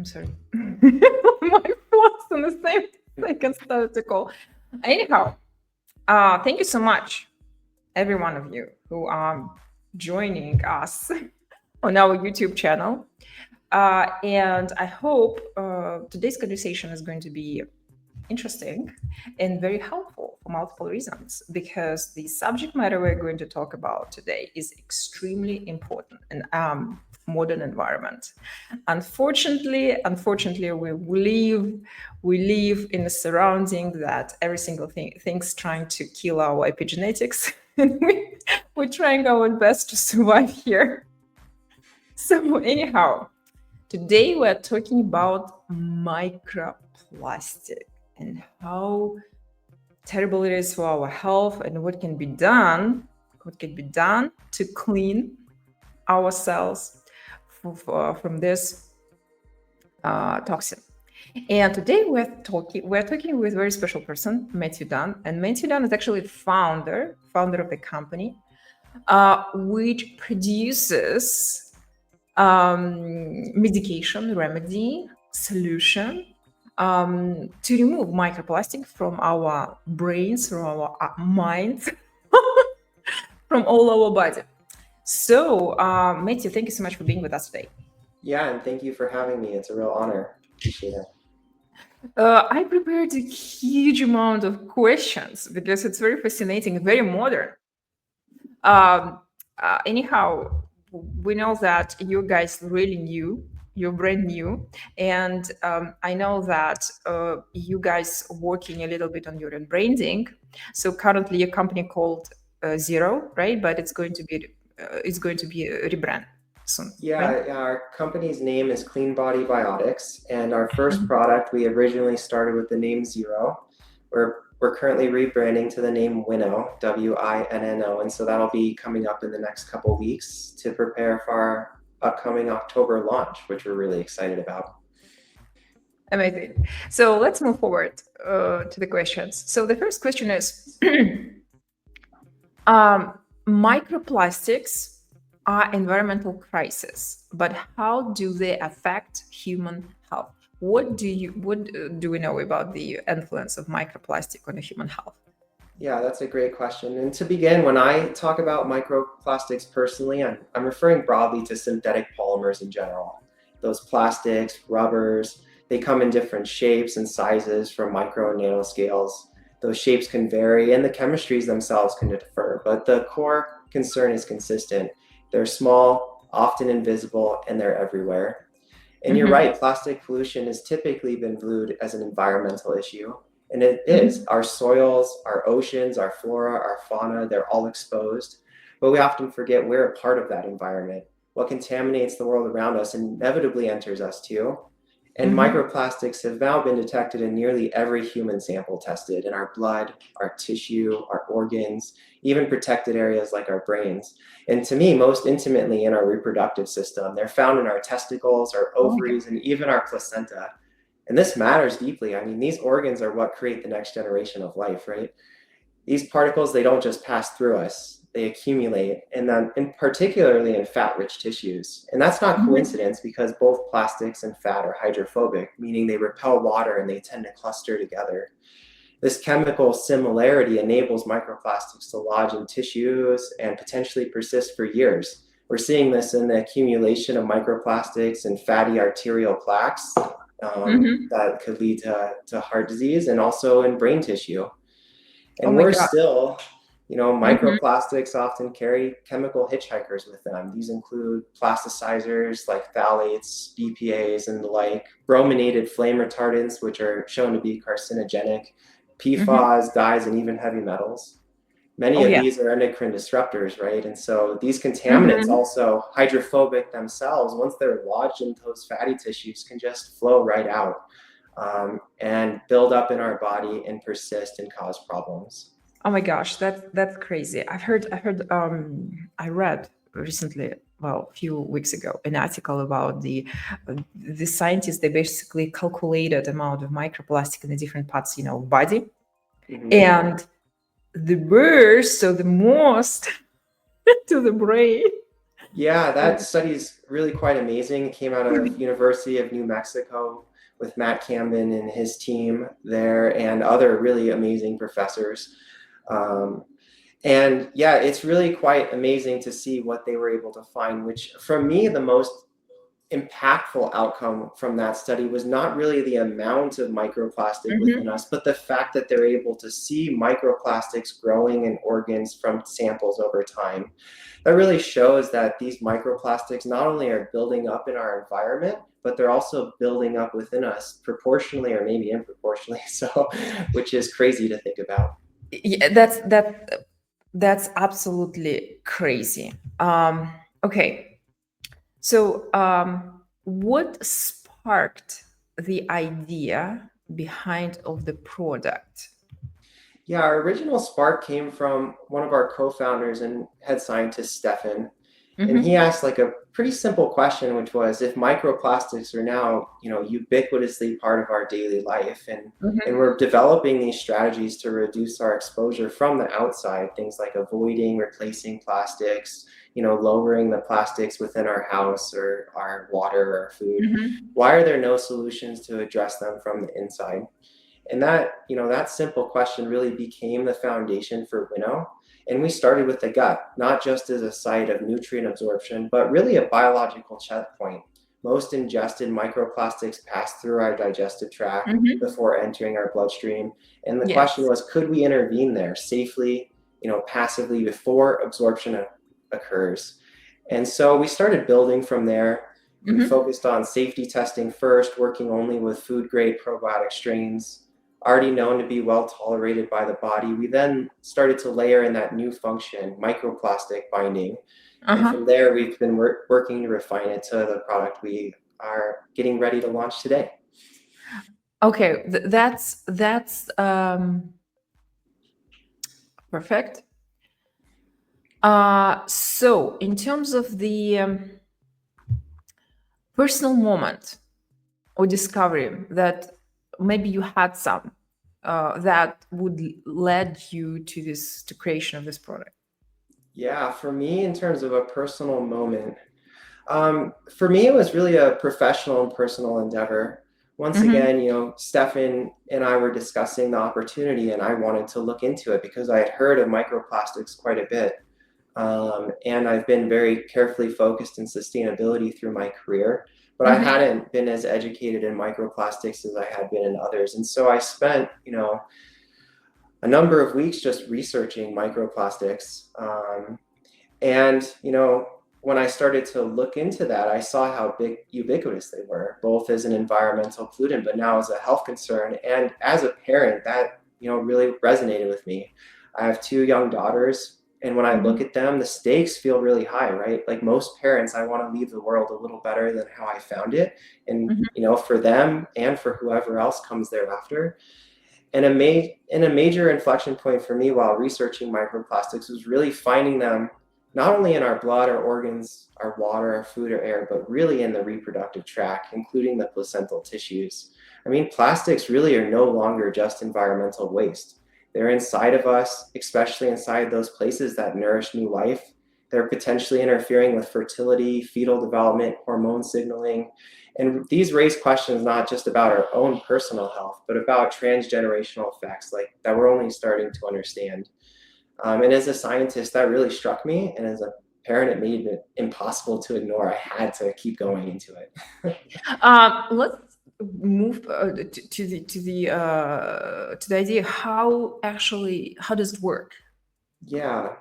sorry. My phone's in the same second started to call. Anyhow, thank you so much, every one of you who are joining us on our YouTube channel. And I hope today's conversation is going to be interesting and very helpful for multiple reasons, because the subject matter we're going to talk about today is extremely important in modern environment. Unfortunately, we live in a surrounding that every single thing's trying to kill our epigenetics, and we're trying our best to survive here. So anyhow, today we're talking about microplastic and how terrible it is for our health, and what can be done to clean ourselves from this toxin. And today we're talking with a very special person, Matthew Dunn. And Matthew Dunn is actually founder of the company, which produces medication, remedy, solution to remove microplastic from our brains, from our minds, from all our body. So, Matthew, thank you so much for being with us today. Yeah, and thank you for having me. It's a real honor. Appreciate it. I prepared a huge amount of questions because it's very fascinating, very modern. Anyhow, we know that you guys really new. You're brand new, and I know that you guys working a little bit on your branding. So currently, your company called Zero, right? But it's going to be a rebrand soon. Yeah, right? our company's name is Clean Body Biotics, and our first product, we originally started with the name Zero. We're currently rebranding to the name Winnow, WINNO, and so that'll be coming up in the next couple of weeks to prepare for our upcoming October launch, which we're really excited about. Amazing. So let's move forward to the questions. So the first question is, microplastics are environmental crisis, but how do they affect human health? What do we know about the influence of microplastic on the human health? Yeah, that's a great question. And to begin, when I talk about microplastics personally, I'm referring broadly to synthetic polymers in general. Those plastics, rubbers, they come in different shapes and sizes from micro and nanoscales. Those shapes can vary and the chemistries themselves can differ, but the core concern is consistent. They're small, often invisible, and they're everywhere. And you're right, plastic pollution has typically been viewed as an environmental issue. And it is. Our soils, our oceans, our flora, our fauna, they're all exposed. But we often forget we're a part of that environment. What contaminates the world around us inevitably enters us too. And microplastics have now been detected in nearly every human sample tested, in our blood, our tissue, our organs, even protected areas like our brains. And to me, most intimately in our reproductive system. They're found in our testicles, our ovaries, and even our placenta. And this matters deeply. I mean, these organs are what create the next generation of life, right? These particles, they don't just pass through us, they accumulate, and then particularly in fat-rich tissues. And that's not coincidence, because both plastics and fat are hydrophobic, meaning they repel water and they tend to cluster together. This chemical similarity enables microplastics to lodge in tissues and potentially persist for years. We're seeing this in the accumulation of microplastics and fatty arterial plaques that could lead to heart disease, and also in brain tissue. And we're still, microplastics often carry chemical hitchhikers with them. These include plasticizers like phthalates, BPAs, and the like, brominated flame retardants, which are shown to be carcinogenic, PFAS, dyes, and even heavy metals. Many of these are endocrine disruptors, right? And so these contaminants, also hydrophobic themselves, once they're lodged in those fatty tissues, can just flow right out and build up in our body and persist and cause problems. Oh my gosh, that's crazy. I read recently, well, a few weeks ago, an article about the scientists. They basically calculated amount of microplastic in the different parts, body, and the worst, so the most to the brain, Yeah, that study is really quite amazing. It came out of University of New Mexico with Matt Camden and his team there and other really amazing professors. Um, and yeah, it's really quite amazing to see what they were able to find, which for me, the most impactful outcome from that study was not really the amount of microplastic Mhm. within us, but the fact that they're able to see microplastics growing in organs from samples over time. That really shows that these microplastics not only are building up in our environment, but they're also building up within us proportionally or maybe improportionally so, which is crazy to think about. Yeah, that's absolutely crazy. Okay, so what sparked the idea behind of the product? Yeah, our original spark came from one of our co-founders and head scientist, Stefan. And he Mm-hmm. asked like a pretty simple question, which was if microplastics are now, ubiquitously part of our daily life and Mm-hmm. we're developing these strategies to reduce our exposure from the outside, things like avoiding, replacing plastics, lowering the plastics within our house or our water or our food. Mm-hmm. Why are there no solutions to address them from the inside? And that simple question really became the foundation for Winnow. And we started with the gut, not just as a site of nutrient absorption, but really a biological checkpoint. Most ingested microplastics pass through our digestive tract Mm-hmm. before entering our bloodstream. And the question Yes. was, could we intervene there safely, passively before absorption occurs? And so we started building from there. We Mm-hmm. focused on safety testing first, working only with food grade probiotic strains already known to be well tolerated by the body. We then started to layer in that new function, microplastic binding. And Uh-huh. from there, we've been working to refine it to the product we are getting ready to launch today. Okay, that's perfect. So in terms of the personal moment or discovery that maybe you had some that would led you to this to creation of this product. Yeah, for me, in terms of a personal moment, for me, it was really a professional and personal endeavor. Once Mm-hmm. again, Stefan and I were discussing the opportunity, and I wanted to look into it because I had heard of microplastics quite a bit. And I've been very carefully focused in sustainability through my career, but I Mm-hmm. hadn't been as educated in microplastics as I had been in others. And so I spent, a number of weeks just researching microplastics. And, when I started to look into that, I saw how big ubiquitous they were, both as an environmental pollutant, but now as a health concern. And as a parent, that, really resonated with me. I have two young daughters, and when I look Mm-hmm. at them, the stakes feel really high, right? Like most parents, I want to leave the world a little better than how I found it. And, Mm-hmm. for them and for whoever else comes thereafter. And a major inflection point for me while researching microplastics was really finding them not only in our blood, our organs, our water, our food, or air, but really in the reproductive tract, including the placental tissues. I mean, plastics really are no longer just environmental waste. They're inside of us, especially inside those places that nourish new life. They're potentially interfering with fertility, fetal development, hormone signaling, and these raise questions not just about our own personal health, but about transgenerational effects like that we're only starting to understand. And as a scientist, that really struck me. And as a parent, it made it impossible to ignore. I had to keep going into it. Let's move to the idea how does it work. Yeah,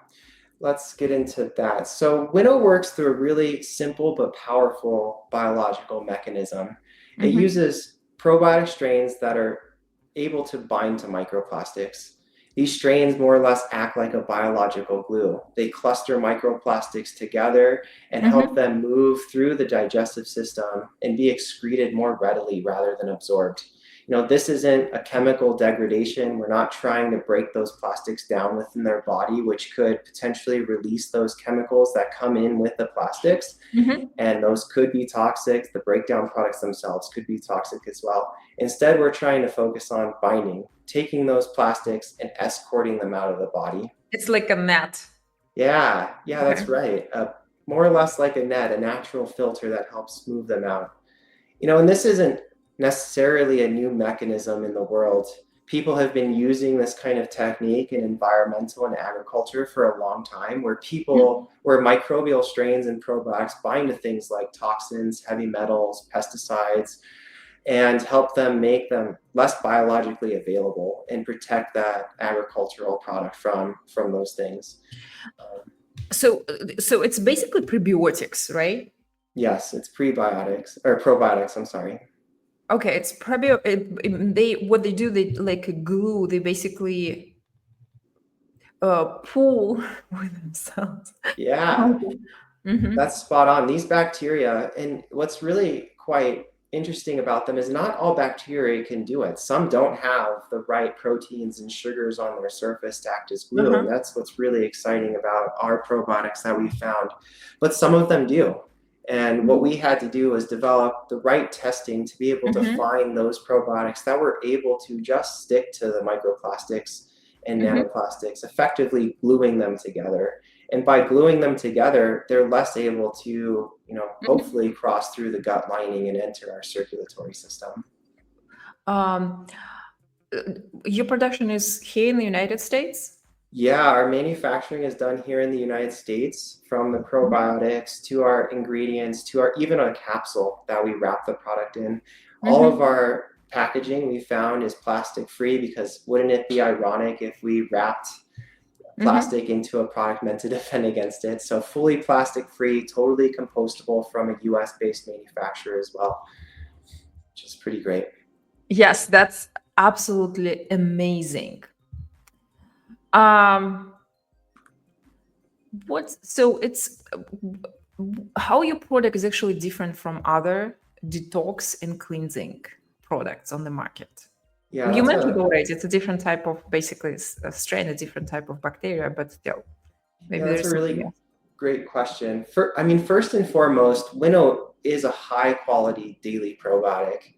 let's get into that. So, Winnow works through a really simple but powerful biological mechanism. It Mm-hmm. uses probiotic strains that are able to bind to microplastics. These strains more or less act like a biological glue. They cluster microplastics together and help Mm-hmm. them move through the digestive system and be excreted more readily rather than absorbed. This isn't a chemical degradation. We're not trying to break those plastics down within their body, which could potentially release those chemicals that come in with the plastics. Mm-hmm. And those could be toxic. The breakdown products themselves could be toxic as well. Instead, we're trying to focus on binding, taking those plastics and escorting them out of the body. It's like a mat. Yeah, Okay. that's right. more or less like a net, a natural filter that helps smooth them out. And this isn't necessarily a new mechanism in the world. People have been using this kind of technique in environmental and agriculture for a long time, where microbial strains and probiotics bind to things like toxins, heavy metals, pesticides, and help them make them less biologically available and protect that agricultural product from those things. So it's basically prebiotics, right? Yes, it's prebiotics or probiotics. I'm sorry. Okay, it's what they do, they like a glue, they basically pull with themselves. Yeah, Mhm. that's spot on. These bacteria, and what's really quite interesting about them is not all bacteria can do it. Some don't have the right proteins and sugars on their surface to act as glue, and that's what's really exciting about our probiotics that we found. But some of them do. And what we had to do was develop the right testing to be able to find those probiotics that were able to just stick to the microplastics and nanoplastics, effectively gluing them together. And by gluing them together, they're less able to, hopefully cross through the gut lining and enter our circulatory system. Your production is here in the United States? Yeah, our manufacturing is done here in the United States, from the probiotics to our ingredients to even our capsule that we wrap the product in. All of our packaging we found is plastic free, because wouldn't it be ironic if we wrapped plastic into a product meant to defend against it? So fully plastic free, totally compostable from a US based manufacturer as well, which is pretty great. Yes, that's absolutely amazing. It's how your product is actually different from other detox and cleansing products on the market. Yeah, You mentioned already it's a different type of, basically a strain, a different type of bacteria, but still, maybe that's there's a really something else. great question. First and foremost, Winnow is a high quality daily probiotic.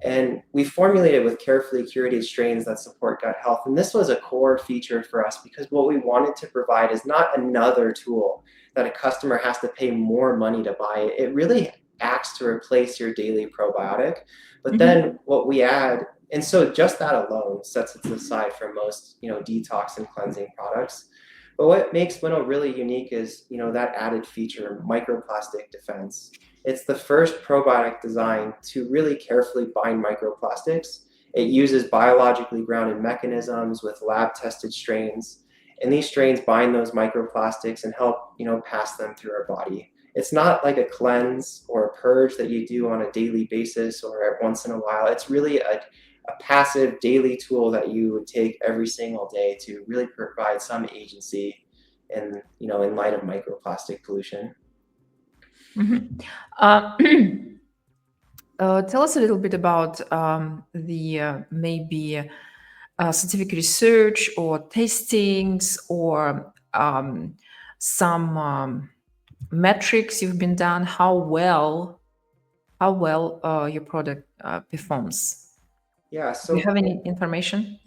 And we formulated with carefully curated strains that support gut health. And this was a core feature for us, because what we wanted to provide is not another tool that a customer has to pay more money to buy. It really acts to replace your daily probiotic. But then what we add, and so just that alone sets it aside from most, detox and cleansing products. But what makes Winnow really unique is, that added feature, microplastic defense. It's the first probiotic designed to really carefully bind microplastics. It uses biologically grounded mechanisms with lab-tested strains, and these strains bind those microplastics and help, pass them through our body. It's not like a cleanse or a purge that you do on a daily basis or once in a while. It's really a passive daily tool that you would take every single day to really provide some agency in light of microplastic pollution. Tell us a little bit about the maybe scientific research or testings or some metrics you've been done, how well your product performs. Yeah, Do so you have any information?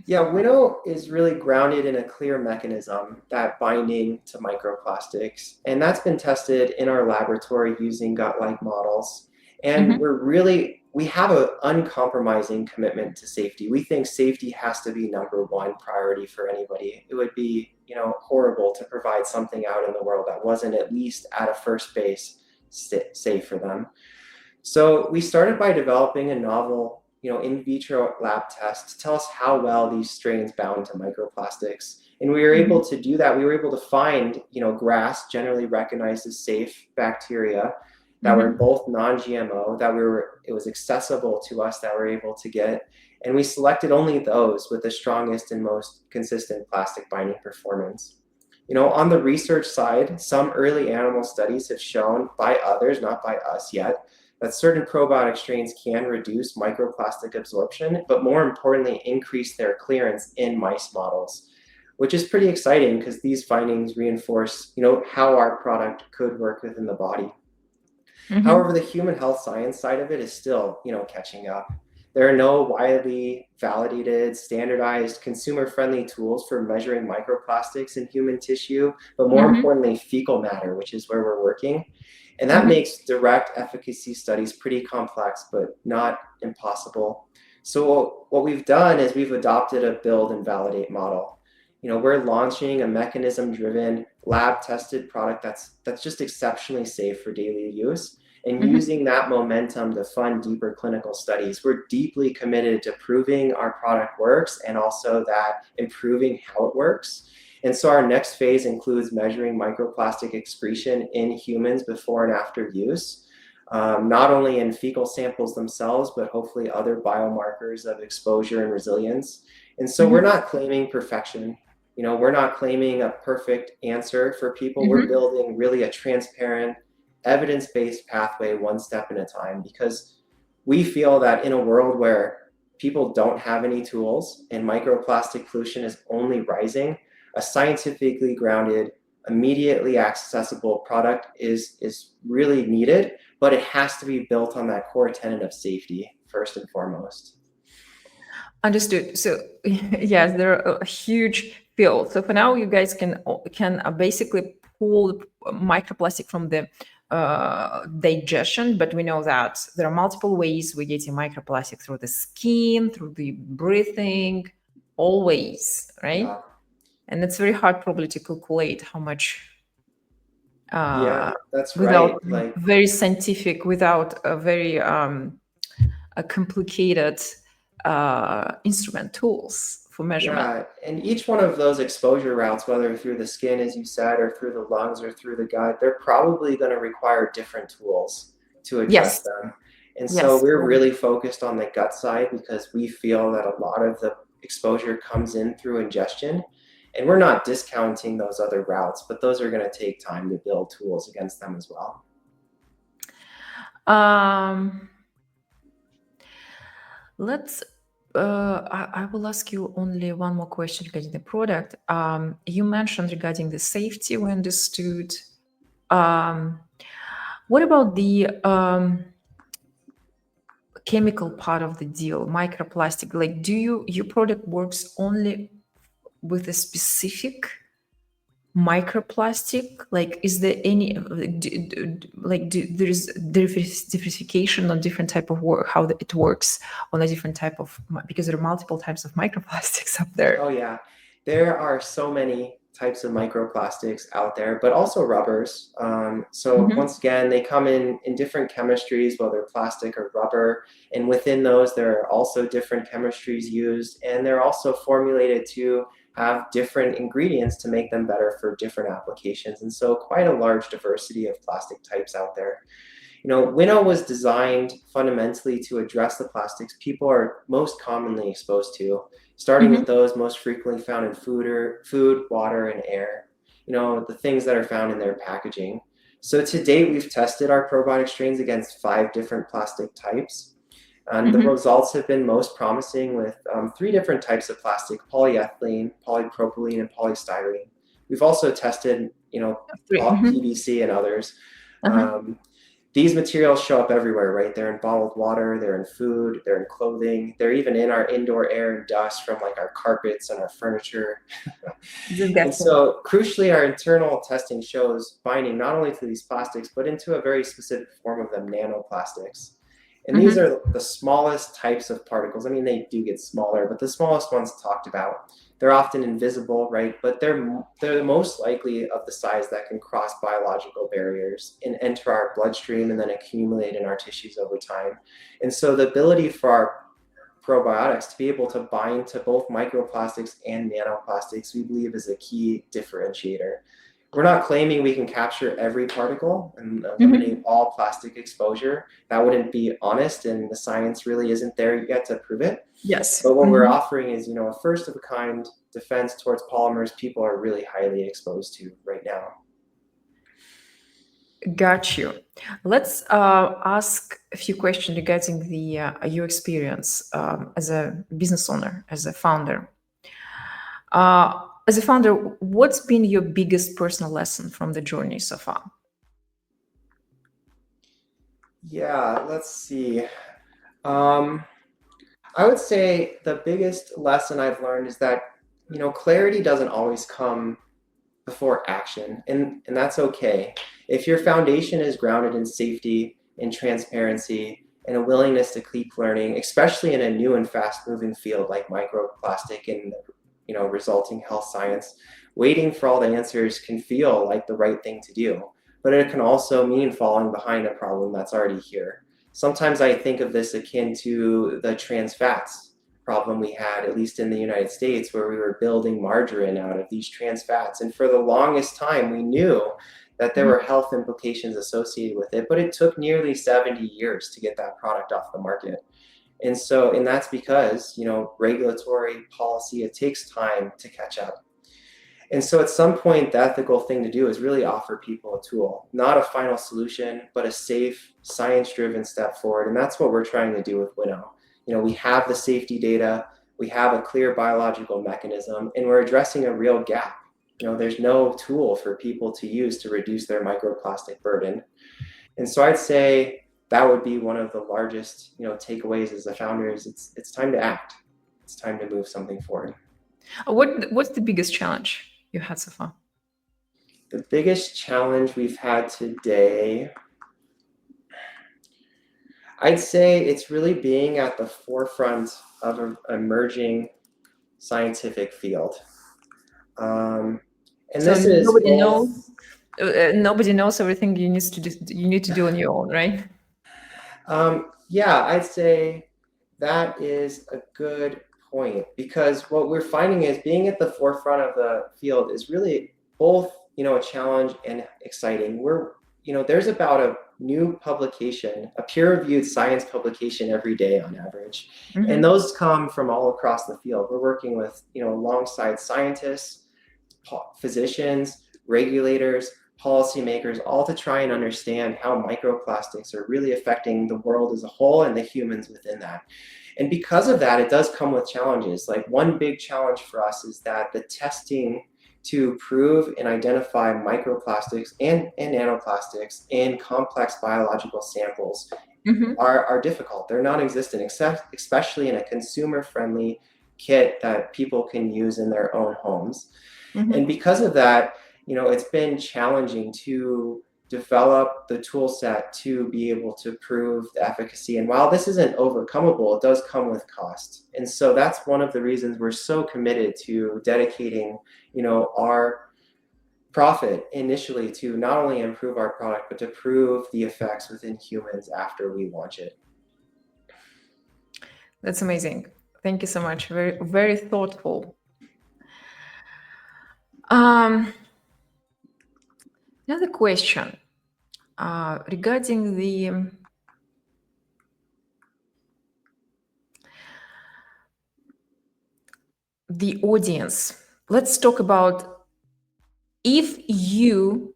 yeah, Winnow is really grounded in a clear mechanism, that binding to microplastics. And that's been tested in our laboratory using gut-like models. And we have an uncompromising commitment to safety. We think safety has to be number one priority for anybody. It would be, horrible to provide something out in the world that wasn't at least at a first base safe for them. So we started by developing a novel, in vitro lab test to tell us how well these strains bound to microplastics. And we were able to do that. We were able to find, GRAS, generally recognized as safe bacteria, that were both non-GMO, it was accessible to us, that we're able to get. And we selected only those with the strongest and most consistent plastic binding performance. On the research side, some early animal studies have shown, by others, not by us yet, that certain probiotic strains can reduce microplastic absorption, but more importantly, increase their clearance in mice models, which is pretty exciting, because these findings reinforce, how our product could work within the body. However, the human health science side of it is still, catching up. There are no widely validated, standardized, consumer-friendly tools for measuring microplastics in human tissue, but more Mm-hmm. importantly, fecal matter, which is where we're working. And that Mm-hmm. makes direct efficacy studies pretty complex, but not impossible. So what we've done is we've adopted a build and validate model. We're launching a mechanism-driven, lab-tested product that's just exceptionally safe for daily use. And Mm-hmm. using that momentum to fund deeper clinical studies, we're deeply committed to proving our product works and also that improving how it works. And so our next phase includes measuring microplastic excretion in humans before and after use, not only in fecal samples themselves, but hopefully other biomarkers of exposure and resilience. And so we're Mm-hmm. not claiming perfection. We're not claiming a perfect answer for people. We're Mm-hmm. building really a transparent, evidence-based pathway one step at a time, because we feel that in a world where people don't have any tools and microplastic pollution is only rising, a scientifically grounded, immediately accessible product is really needed, but it has to be built on that core tenet of safety first and foremost. Understood. So yes, there are a huge field. So for now, you guys can basically pull microplastic from the digestion, but we know that there are multiple ways we're getting microplastic through the skin, through the breathing, always, right? Yeah. And it's very hard probably to calculate how much Yeah, that's without right. Like, very scientific, without a very a complicated instrument tools for measurement. yeah, and each one of those exposure routes, whether through the skin, as you said, or through the lungs or through the gut, they're probably going to require different tools to address Yes, them. And so yes. we're really focused on the gut side because we feel that a lot of the exposure comes in through ingestion. And we're not discounting those other routes, but those are going to take time to build tools against them as well. Um, let's. I will ask you only one more question regarding the product. You mentioned regarding the safety, we understood. Um, what about the chemical part of the deal, microplastic? Like, your product works only with a specific microplastic? Like, is there any there is diversification on different type of work, how it works on a different type of, because there are multiple types of microplastics up there. Oh, yeah. There are so many types of microplastics out there, but also rubbers. So Mm-hmm. once again, they come in different chemistries, whether plastic or rubber. And within those, there are also different chemistries used, and they're also formulated to have different ingredients to make them better for different applications. And so quite a large diversity of plastic types out there. Winnow was designed fundamentally to address the plastics people are most commonly exposed to, starting with Mm-hmm. those most frequently found in food, water, and air. The things that are found in their packaging. So to date, we've tested our probiotic strains against 5 different plastic types. And the Mm-hmm. results have been most promising with 3 different types of plastic: polyethylene, polypropylene, and polystyrene. We've also tested, Three. Mm-hmm. PVC and others. Uh-huh. Um, these materials show up everywhere, right? They're in bottled water, they're in food, they're in clothing, they're even in our indoor air and dust from like our carpets and our furniture. And Disgusting. so, crucially, our internal testing shows binding not only to these plastics, but into a very specific form of them, nanoplastics. And these Mm-hmm. are the smallest types of particles. I mean, they do get smaller, but the smallest ones talked about. They're often invisible, right? But they're the most likely of the size that can cross biological barriers and enter our bloodstream and then accumulate in our tissues over time. And so the ability for our probiotics to be able to bind to both microplastics and nanoplastics, we believe, is a key differentiator. We're not claiming we can capture every particle and eliminate Mm-hmm. all plastic exposure. That wouldn't be honest, and the science really isn't there yet to prove it. Yes. But what we're Mm-hmm. offering is, a first of a kind defense towards polymers people are really highly exposed to right now. Got you. Let's ask a few questions regarding the your experience as a business owner, as a founder. As a founder, what's been your biggest personal lesson from the journey so far? Yeah, let's see. Um, I would say the biggest lesson I've learned is that, clarity doesn't always come before action, and that's okay. If your foundation is grounded in safety, in transparency, and a willingness to keep learning, especially in a new and fast-moving field like microplastic and resulting health science, waiting for all the answers can feel like the right thing to do, but it can also mean falling behind a problem that's already here. Sometimes I think of this akin to the trans fats problem we had, at least in the United States, where we were building margarine out of these trans fats. And for the longest time, we knew that there Mhm. were health implications associated with it, but it took nearly 70 years to get that product off the market. And that's because, regulatory policy, it takes time to catch up. And so at some point, the ethical thing to do is really offer people a tool, not a final solution, but a safe, science-driven step forward. And that's what we're trying to do with Winnow. We have the safety data, we have a clear biological mechanism, and we're addressing a real gap. There's no tool for people to use to reduce their microplastic burden. And so I'd say that would be one of the largest, takeaways as a founder is it's time to act. It's time to move something forward. What's the biggest challenge you had so far? The biggest challenge we've had today, I'd say it's really being at the forefront of an emerging scientific field. And So this is nobody both, knows. Nobody knows everything you need to do on your own, right? yeah, I'd say that is a good point, because what we're finding is being at the forefront of the field is really both, a challenge and exciting. There's about a new publication, a peer-reviewed science publication every day on average. And those come from all across the field. We're working with, alongside scientists, physicians, regulators, policymakers, all to try and understand how microplastics are really affecting the world as a whole and the humans within that. And because of that, it does come with challenges. Like, one big challenge for us is that the testing to prove and identify microplastics and nanoplastics in complex biological samples are difficult. They're non-existent, except especially in a consumer-friendly kit that people can use in their own homes. And because of that, it's been challenging to develop the tool set to be able to prove the efficacy. And while this isn't overcomable, it does come with cost. And so that's one of the reasons we're so committed to dedicating, our profit initially to not only improve our product, but to prove the effects within humans after we launch it. That's amazing. Thank you so much. Very, very thoughtful. Another question regarding the audience. Let's talk about, if you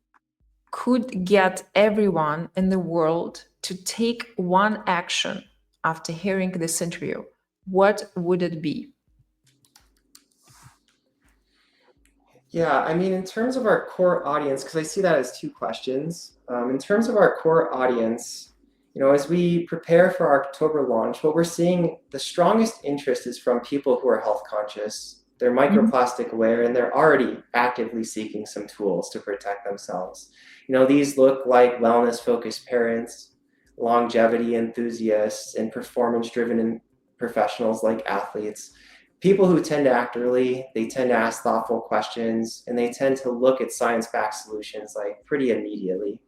could get everyone in the world to take one action after hearing this interview, what would it be? Yeah, I mean, in terms of our core audience, because I see that as two questions. In terms of our core audience, as we prepare for our October launch, what we're seeing, the strongest interest is from people who are health conscious, they're microplastic aware, and they're already actively seeking some tools to protect themselves. These look like wellness-focused parents, longevity enthusiasts, and performance-driven professionals like athletes. People who tend to act early, they tend to ask thoughtful questions, and they tend to look at science-backed solutions like pretty immediately.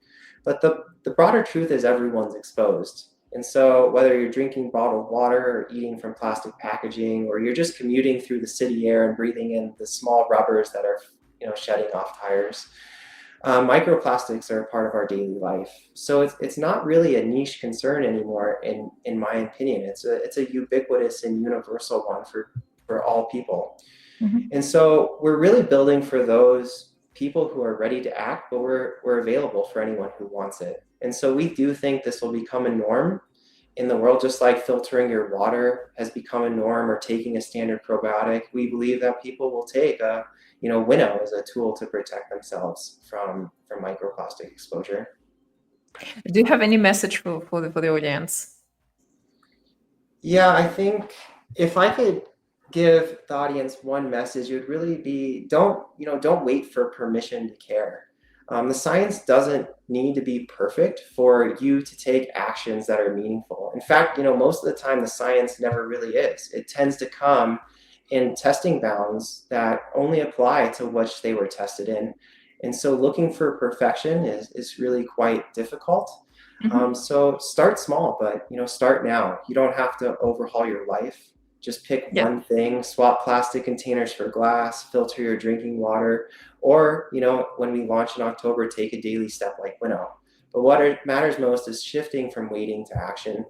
But the broader truth is everyone's exposed. And so whether you're drinking bottled water or eating from plastic packaging, or you're just commuting through the city air and breathing in the small rubbers that are shedding off tires, microplastics are a part of our daily life. So it's not really a niche concern anymore, in my opinion. It's a ubiquitous and universal one for all people. And so we're really building for those people who are ready to act, but we're available for anyone who wants it. And so we do think this will become a norm in the world, just like filtering your water has become a norm, or taking a standard probiotic. We believe that people will take Winnow as a tool to protect themselves from microplastic exposure. Do you have any message for the audience? Yeah, I think If I could give the audience one message, it would really be don't wait for permission to care. The science doesn't need to be perfect for you to take actions that are meaningful. In fact, most of the time the science never really is. It tends to come in testing bounds that only apply to which they were tested in. And so looking for perfection is really quite difficult. So start small, but start now. You don't have to overhaul your life. Just pick Yeah. one thing, swap plastic containers for glass, filter your drinking water, or, when we launch in October, take a daily step like Winnow. But what matters most is shifting from waiting to action.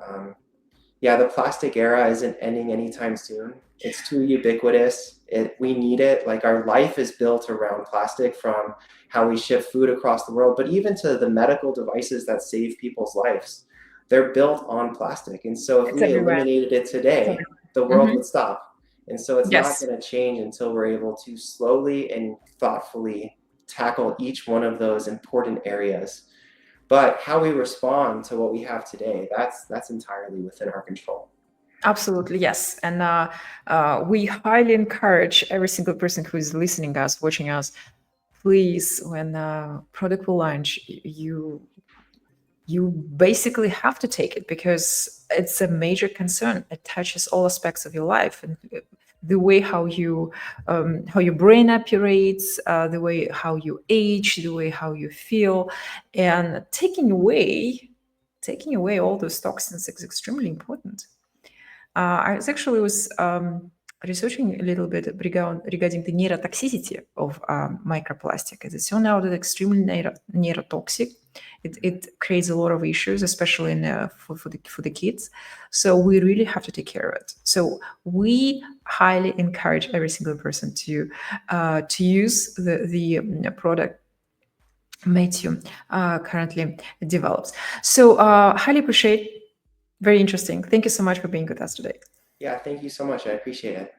Um, yeah, the plastic era isn't ending anytime soon. It's too ubiquitous. We need it. Like our life is built around plastic, from how we ship food across the world, but even to the medical devices that save people's lives. They're built on plastic. And so if It's we everywhere. eliminated it It's today, the world everywhere. would stop. And so it's not Yes. going to change until we're able to slowly and thoughtfully tackle each one of those important areas. But how we respond to what we have today, that's entirely within our control. Absolutely, yes. And we highly encourage every single person who is listening us, watching us, please, when product will launch, you basically have to take it, because it's a major concern. It touches all aspects of your life, and the way how your brain operates, the way how you age, the way how you feel, and taking away all those toxins is extremely important. I was researching a little bit regarding the neurotoxicity of microplastic. It is turned out that extremely neurotoxic. It creates a lot of issues, especially for the kids. So we really have to take care of it. So we highly encourage every single person to use the product Matthew currently develops. So highly appreciate. Very interesting. Thank you so much for being with us today. Yeah, thank you so much. I appreciate it.